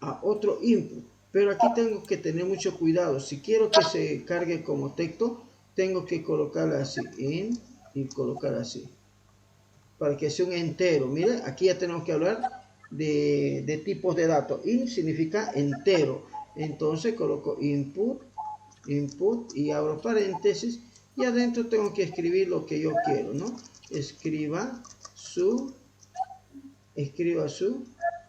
a otro input. Pero aquí tengo que tener mucho cuidado. Si quiero que se cargue como texto, tengo que colocarla así, y colocar así, para que sea un entero. Mire, aquí ya tenemos que hablar de tipos de datos. Int significa entero. Entonces coloco input y abro paréntesis, y adentro tengo que escribir lo que yo quiero, ¿no? Escriba su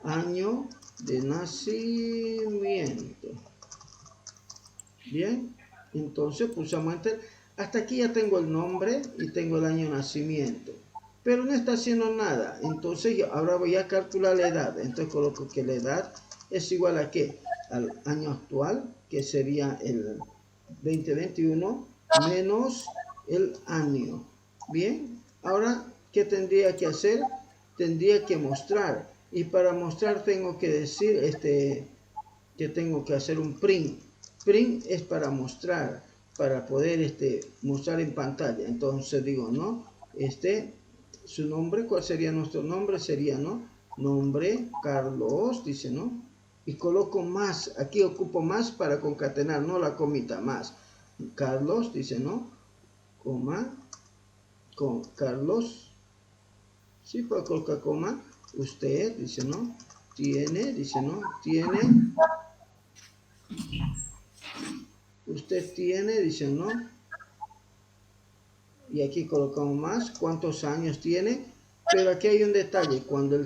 año de nacimiento. Bien, entonces pulsamos enter. Hasta aquí ya tengo el nombre y tengo el año de nacimiento, pero no está haciendo nada. Entonces ahora voy a calcular la edad. Entonces coloco que la edad es igual a ¿qué? Al año actual, que sería el 2021 menos el año. Bien, ahora ¿qué tendría que hacer? Tendría que mostrar, y para mostrar tengo que decir que tengo que hacer un print. Print es para mostrar, para poder mostrar en pantalla. Entonces digo, ¿no? Su nombre, ¿cuál sería nuestro nombre? Sería, ¿no? Nombre Carlos, dice, ¿no? Y coloco más, aquí ocupo más para concatenar, no la comita, más. Carlos, dice, ¿no? Coma, con Carlos, sí puedo colocar coma. Usted, dice, ¿no? Tiene, dice, ¿no? Tiene. Usted tiene, dice, ¿no? Y aquí colocamos más, cuántos años tiene. Pero aquí hay un detalle, cuando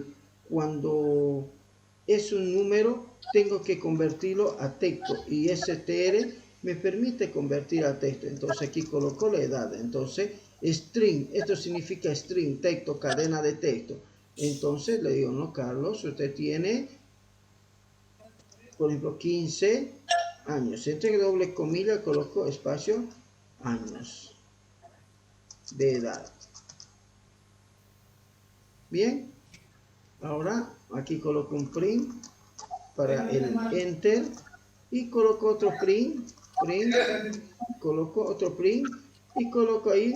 es un número, tengo que convertirlo a texto, y str me permite convertir a texto. Entonces aquí coloco la edad. Entonces string, esto significa string, texto, cadena de texto. Entonces le digo, no, Carlos, usted tiene, por ejemplo, 15 años. Entre doble comilla coloco espacio, años de edad. Bien, ahora aquí coloco un print para el enter, y coloco otro print, coloco otro print, y coloco ahí.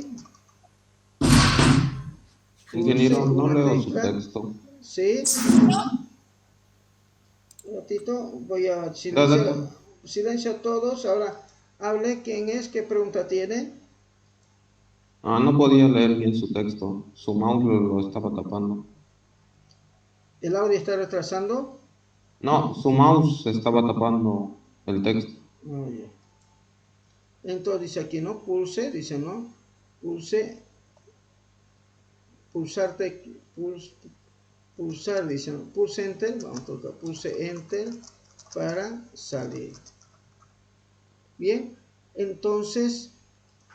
Ingeniero, no leo su texto. Sí. Un ratito, voy a silenciar. Silencio a todos. Ahora hable. ¿Quién es? ¿Qué pregunta tiene? No podía leer bien su texto. Su mouse lo estaba tapando. ¿El audio está retrasando? No, su mouse estaba tapando el texto. Oye. Entonces dice aquí, ¿no? Pulse, dice, ¿no? Pulse, pulsar, dice, ¿no? Pulse enter, vamos a colocar pulse enter para salir. Bien, Entonces,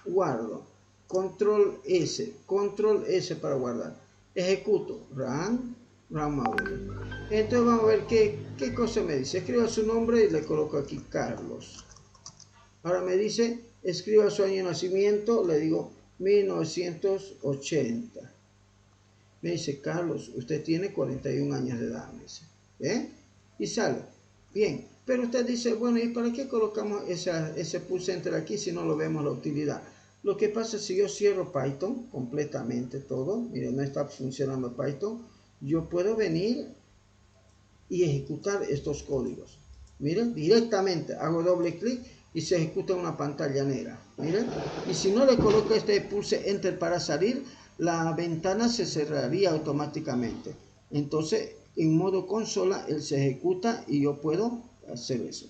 guardo. Control S para guardar. Ejecuto. Run móvil. Entonces vamos a ver qué cosa me dice. Escriba su nombre y le coloco aquí Carlos. Ahora me dice, escriba su año de nacimiento, le digo 1980. Me dice, Carlos, usted tiene 41 años de edad, me dice. Y sale. Bien, pero usted dice, bueno, ¿y para qué colocamos ese pulse enter aquí si no lo vemos la utilidad? Lo que pasa es que si yo cierro Python completamente todo, miren, no está funcionando Python, yo puedo venir y ejecutar estos códigos. Miren, directamente hago doble clic y se ejecuta una pantalla negra. Miren, y si no le coloco este pulse enter para salir, la ventana se cerraría automáticamente. Entonces, en modo consola, él se ejecuta y yo puedo hacer eso.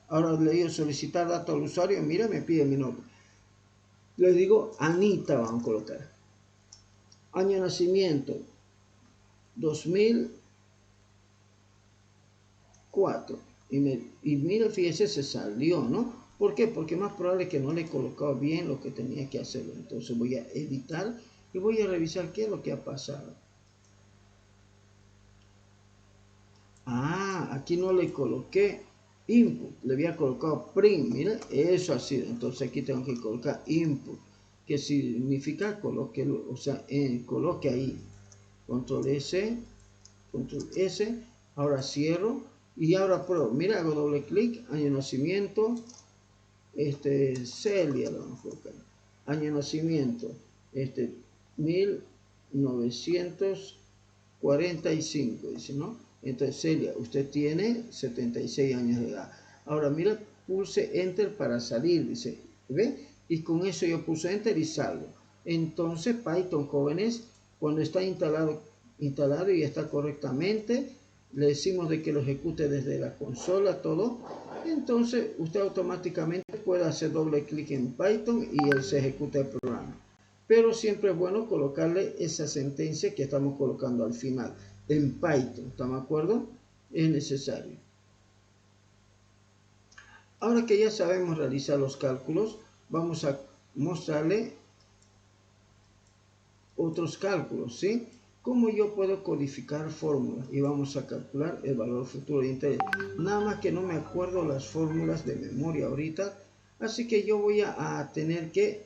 Ahora le digo solicitar datos al usuario. Mira, me pide mi nombre. Le digo Anita, vamos a colocar. Año de nacimiento 2004. Y mira, fíjese, se salió, ¿no? ¿Por qué? Porque es más probable que no le he colocado bien lo que tenía que hacer. Entonces voy a editar y voy a revisar qué es lo que ha pasado. Aquí no le coloqué input, le había colocado print, mira, eso ha sido. Entonces aquí tengo que colocar input, que significa coloque, o sea, coloque ahí. Control S, ahora cierro y ahora pruebo. Mira, hago doble clic, año de nacimiento, Celia, lo vamos a colocar. Año de nacimiento, 1945, dice, ¿no? Entonces, Celia, usted tiene 76 años de edad. Ahora, mira, pulse Enter para salir, dice, ¿ve? Y con eso yo pulso Enter y salgo. Entonces, Python, jóvenes, cuando está instalado y está correctamente, le decimos de que lo ejecute desde la consola, todo. Entonces, usted automáticamente puede hacer doble clic en Python y él se ejecuta el programa. Pero siempre es bueno colocarle esa sentencia que estamos colocando al final en Python, ¿estamos de acuerdo? Es necesario. Ahora que ya sabemos realizar los cálculos, vamos a mostrarle otros cálculos, ¿sí? ¿Cómo yo puedo codificar fórmulas? Y vamos a calcular el valor futuro de interés. Nada más que no me acuerdo las fórmulas de memoria ahorita, así que yo voy a tener que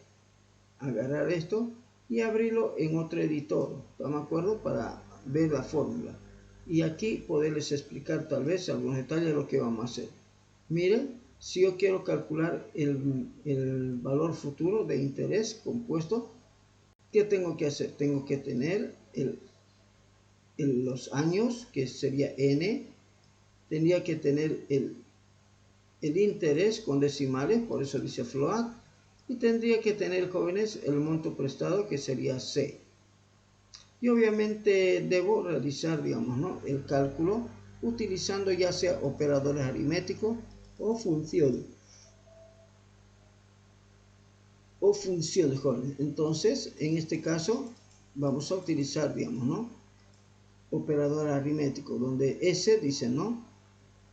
agarrar esto y abrirlo en otro editor, ¿estamos de acuerdo? Para ver la fórmula y aquí poderles explicar tal vez algunos detalles de lo que vamos a hacer. Miren, si yo quiero calcular el valor futuro de interés compuesto, ¿qué tengo que hacer? Tengo que tener los años, que sería n, tendría que tener el interés con decimales, por eso dice float, y tendría que tener, jóvenes, el monto prestado, que sería C. Y obviamente debo realizar, digamos, ¿no?, el cálculo utilizando ya sea operadores aritméticos o funciones. Jóvenes. Entonces, en este caso, vamos a utilizar, digamos, ¿no?, operador aritmético, donde S dice, ¿no?,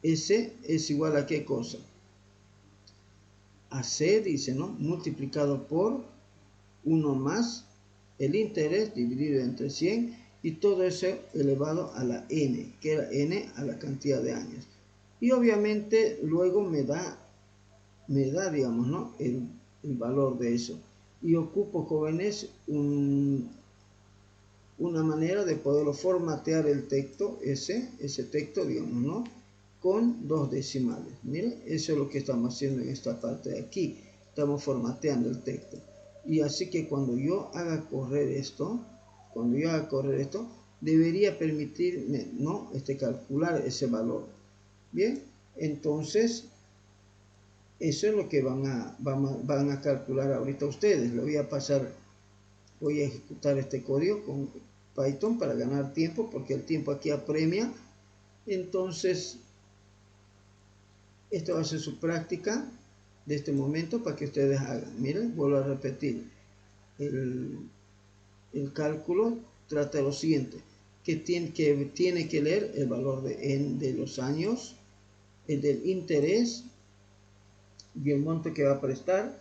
S es igual a qué cosa. A C dice, ¿no?, multiplicado por 1 más el interés dividido entre 100 y todo eso elevado a la n, que era n a la cantidad de años. Y obviamente luego me da digamos, ¿no?, el valor de eso. Y ocupo, jóvenes, una manera de poderlo formatear el texto, ese texto, digamos, ¿no?, con 2 decimales. Miren, eso es lo que estamos haciendo en esta parte de aquí. Estamos formateando el texto. Y así que cuando yo haga correr esto, debería permitirme, ¿no?, calcular ese valor. Bien, entonces, eso es lo que van a calcular ahorita ustedes. Lo voy a pasar, voy a ejecutar este código con Python para ganar tiempo, porque el tiempo aquí apremia. Entonces, esto va a ser su práctica de este momento para que ustedes hagan. Miren, vuelvo a repetir. El cálculo trata de lo siguiente, que tiene que leer el valor de los años, el del interés, y el monto que va a prestar.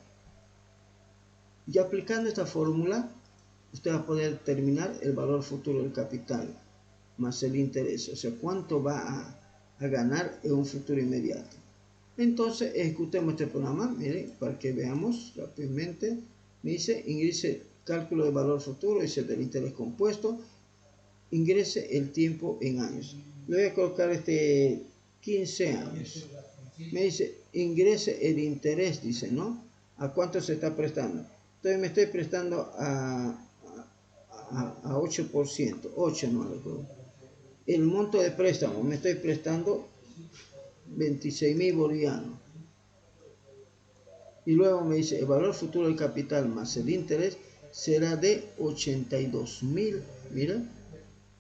Y aplicando esta fórmula, usted va a poder determinar el valor futuro del capital más el interés, o sea, cuánto va a ganar en un futuro inmediato. Entonces, ejecutemos este programa, miren, para que veamos rápidamente. Me dice, ingrese cálculo de valor futuro, dice del interés compuesto, ingrese el tiempo en años. Le voy a colocar 15 años. Me dice, ingrese el interés, dice, ¿no? ¿A cuánto se está prestando? Entonces me estoy prestando a 8%, 8 no recuerdo. El monto de préstamo, me estoy prestando 26.000 bolivianos. Y luego me dice, el valor futuro del capital más el interés será de 82.000, mira,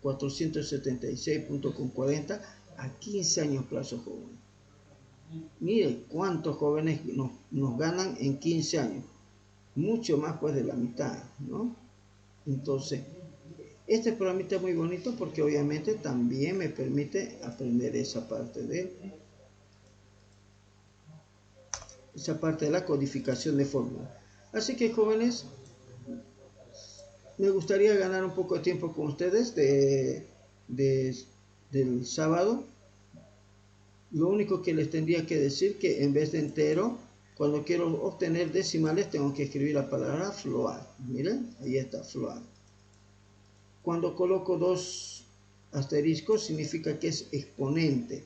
476.40 a 15 años plazo joven. Mire cuántos jóvenes nos ganan en 15 años. Mucho más pues de la mitad, ¿no? Entonces, este programa es muy bonito porque obviamente también me permite aprender esa parte de la codificación de fórmulas. Así que jóvenes, me gustaría ganar un poco de tiempo con ustedes del sábado. Lo único que les tendría que decir que en vez de entero, cuando quiero obtener decimales tengo que escribir la palabra float. Miren, ahí está, float. Cuando coloco dos asteriscos significa que es exponente.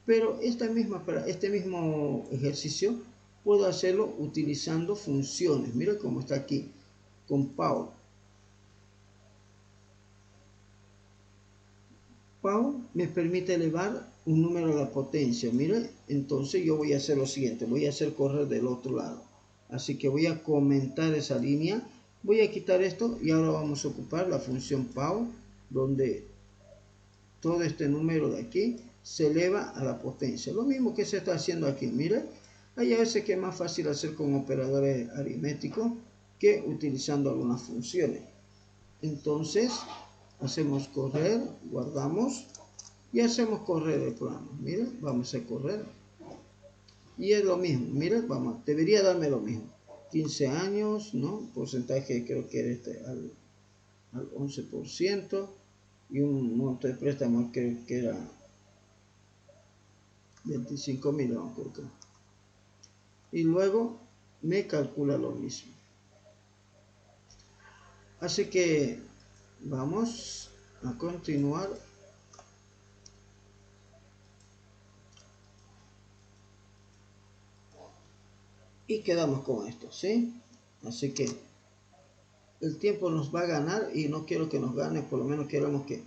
Pero este mismo ejercicio puedo hacerlo utilizando funciones. Mira cómo está aquí, con PAU. PAU me permite elevar un número a la potencia. Mira, entonces yo voy a hacer lo siguiente. Voy a hacer correr del otro lado. Así que voy a comentar esa línea. Voy a quitar esto y ahora vamos a ocupar la función PAU, donde todo este número de aquí se eleva a la potencia. Lo mismo que se está haciendo aquí. Mira, hay a veces que es más fácil hacer con operadores aritméticos que utilizando algunas funciones. Entonces, hacemos correr, guardamos y hacemos correr el programa. Mira, vamos a correr. Y es lo mismo, mira, debería darme lo mismo. 15 años, ¿no? Porcentaje creo que era al 11%. Y un monto de préstamo creo que era 25.000, no creo que. Y luego me calcula lo mismo. Así que vamos a continuar. Y quedamos con esto, ¿sí? Así que el tiempo nos va a ganar y no quiero que nos gane, por lo menos queremos que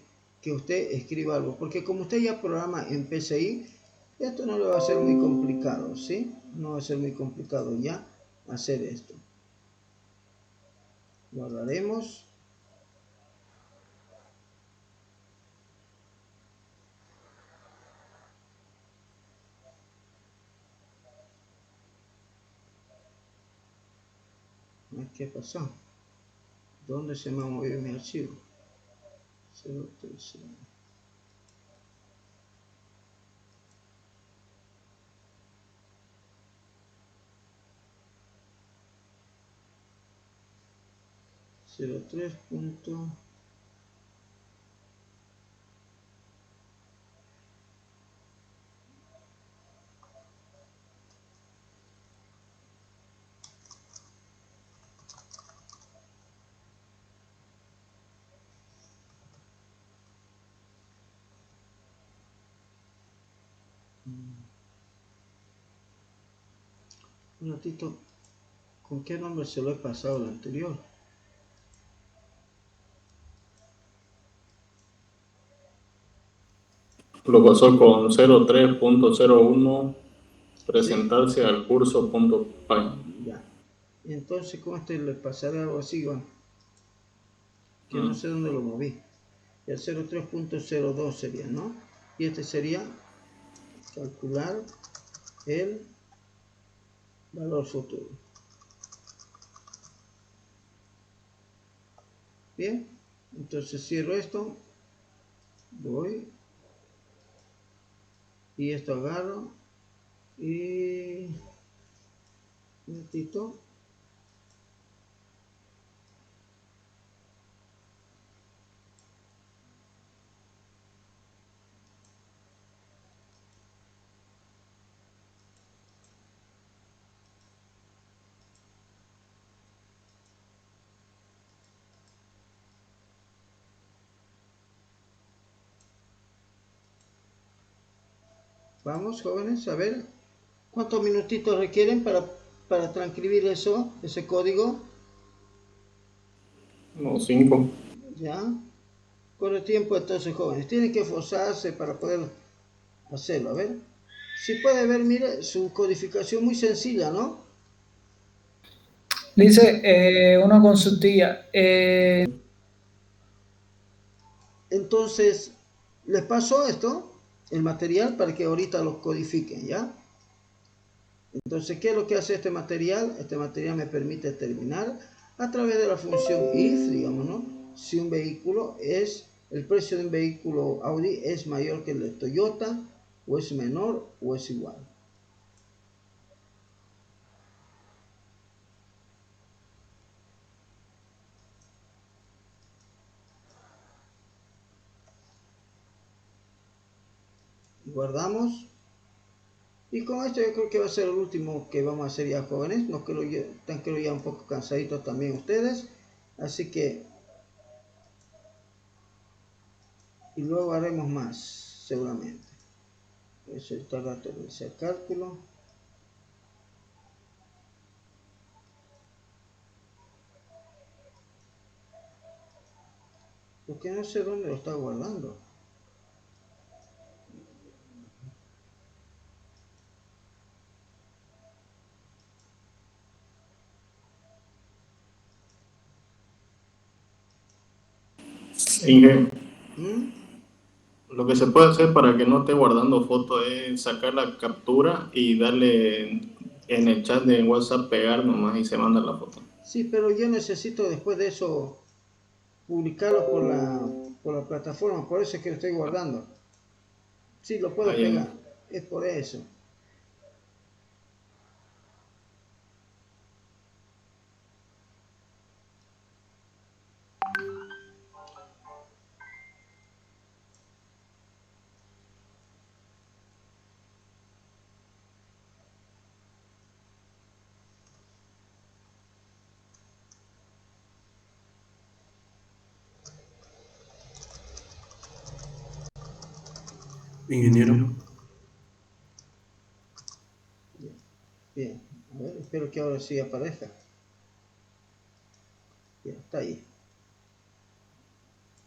usted escriba algo. Porque como usted ya programa en PCI, esto no le va a ser muy complicado, ¿sí? No va a ser muy complicado ya hacer esto. Guardaremos. ¿Qué pasó? ¿Dónde se me ha movido mi archivo? 030. .03. Un ratito, ¿con qué nombre se lo he pasado el anterior? Lo pasó con 03.01 presentarse ¿Sí? al curso.py. Ya. Entonces con este le pasaré algo así, igual, que no sé dónde lo moví. El 03.02 sería, ¿no? Y este sería calcular el valor futuro. Bien, entonces cierro esto, voy y esto agarro y Un momentito. Vamos, jóvenes, a ver cuántos minutitos requieren para transcribir eso, ese código. No, 5. Ya. Corre tiempo entonces, jóvenes. Tienen que esforzarse para poder hacerlo. A ver. Si puede ver, mire, su codificación muy sencilla, ¿no? Dice una consultilla. Entonces, les paso esto, el material, para que ahorita lo codifiquen, ¿ya? Entonces, ¿qué es lo que hace este material? Este material me permite determinar a través de la función if, digamos, ¿no? Si un vehículo es, el precio de un vehículo Audi es mayor que el de Toyota, o es menor, o es igual. Guardamos. Y con esto yo creo que va a ser el último que vamos a hacer ya, jóvenes. No creo yo, están creo ya un poco cansaditos también ustedes. Así que, y luego haremos más, seguramente. Eso está rato de ese cálculo. Porque no sé dónde lo está guardando. Inge, ¿Mm? lo que se puede hacer para que no esté guardando fotos es sacar la captura y darle en el chat de WhatsApp, pegar nomás y se manda la foto. Sí, pero yo necesito después de eso publicarlo por la plataforma. Por eso es que lo estoy guardando. Sí, lo puedo Allá. pegar. Es por eso. Ingeniero, Bien, bien. A ver, espero que ahora sí aparezca. Bien, está ahí.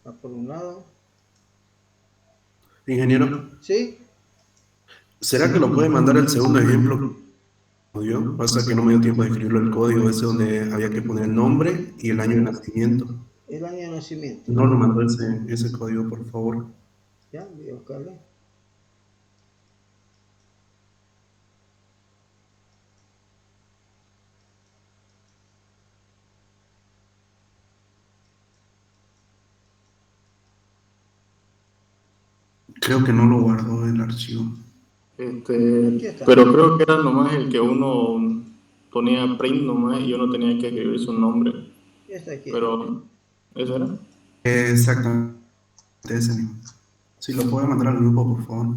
Va por un lado. ingeniero, ¿Sí? ¿será que lo puede mandar el segundo ejemplo que dio? Pasa que no me dio tiempo de escribirlo el código ese donde había que poner el nombre y el año de nacimiento. El año de nacimiento. No lo mandó ese código, por favor. Ya, voy a buscarlo. Creo que no lo guardó el archivo. Aquí está. Pero creo que era nomás el que uno ponía print nomás y uno tenía que escribir su nombre. Ya está aquí. Pero, ¿eso era? Exactamente ese mismo. Si lo puede mandar al grupo, por favor.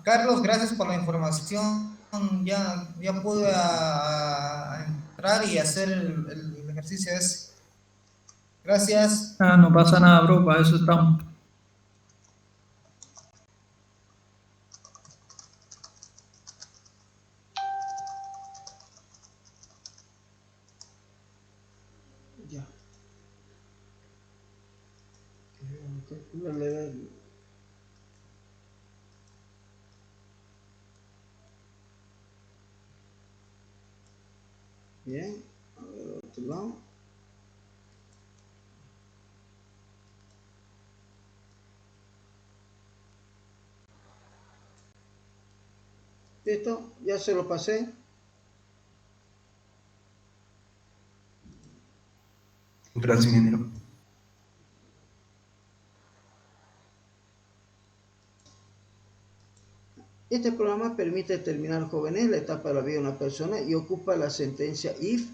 Carlos, gracias por la información. Ya pude entrar y hacer el ejercicio ese. Gracias. Ah, no pasa nada, bro, para eso estamos. Ya. Calcular la edad. Bien. A ver, otro lado. Listo. Ya se lo pasé. Gracias, ingeniero. Este programa permite determinar, jóvenes, la etapa de la vida de una persona y ocupa la sentencia if,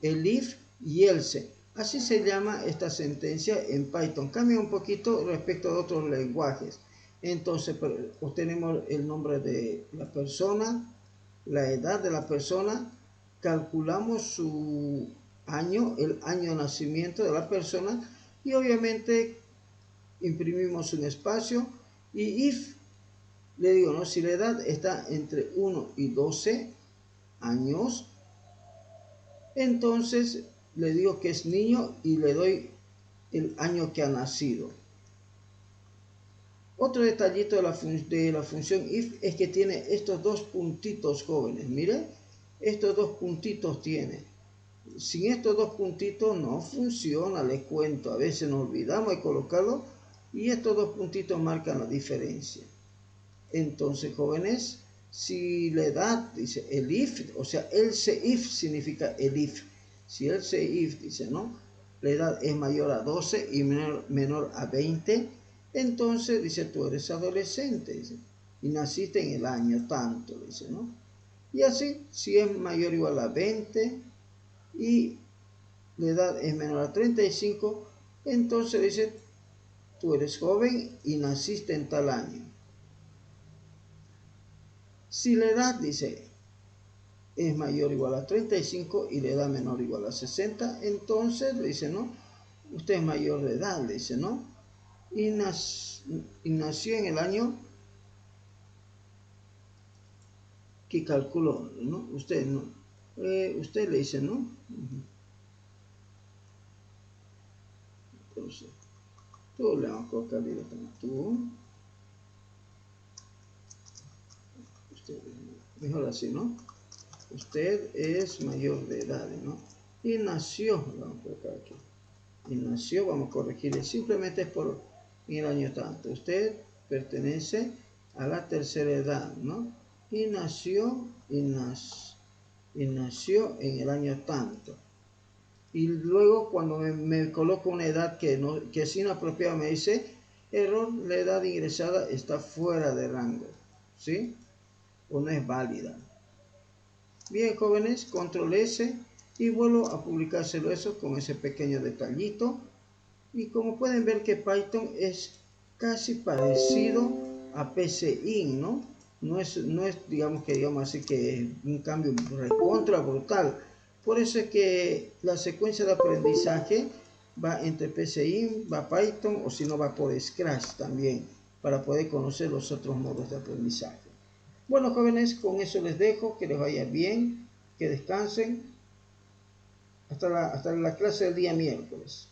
el if y else. Así se llama esta sentencia en Python. Cambia un poquito respecto a otros lenguajes. Entonces, obtenemos el nombre de la persona, la edad de la persona, calculamos su año, el año de nacimiento de la persona y obviamente imprimimos un espacio y if, le digo, ¿no? Si la edad está entre 1 y 12 años, entonces le digo que es niño y le doy el año que ha nacido. Otro detallito de la función if es que tiene estos dos puntitos, jóvenes. Miren, estos dos puntitos tiene. Sin estos dos puntitos no funciona, les cuento. A veces nos olvidamos de colocarlo y estos dos puntitos marcan la diferencia. Entonces, jóvenes, si la edad, dice el if, o sea, else if significa el if. Si else if, dice, ¿no? La edad es mayor a 12 y menor a 20, entonces, dice, tú eres adolescente, dice, y naciste en el año tanto, dice, ¿no? Y así, si es mayor o igual a 20 y la edad es menor a 35, entonces dice, tú eres joven y naciste en tal año. Si la edad, dice, es mayor o igual a 35 y la edad menor o igual a 60, entonces le dice, ¿no? Usted es mayor de edad, le dice, ¿no? Y nació en el año que calculó, ¿no? Usted, ¿no? Usted le dice, ¿no? Entonces, tú le vamos a colocar directamente tú. Usted, mejor así, ¿no? Usted es mayor de edad, ¿no? Y nació, vamos a colocar aquí. Y nació, vamos a corregirle, simplemente es por en el año tanto. Usted pertenece a la tercera edad, ¿no? Y nació en el año tanto. Y luego cuando me coloco una edad que es inapropiada, me dice, error, la edad ingresada está fuera de rango, ¿sí? O no es válida. Bien, jóvenes, control S y vuelvo a publicárselo eso con ese pequeño detallito. Y como pueden ver que Python es casi parecido a PCInt, ¿no? No es digamos así que un cambio recontra brutal. Por eso es que la secuencia de aprendizaje va entre PCInt, va Python o si no va por Scratch también para poder conocer los otros modos de aprendizaje. Bueno, jóvenes, con eso les dejo, que les vaya bien, que descansen. Hasta la clase del día miércoles.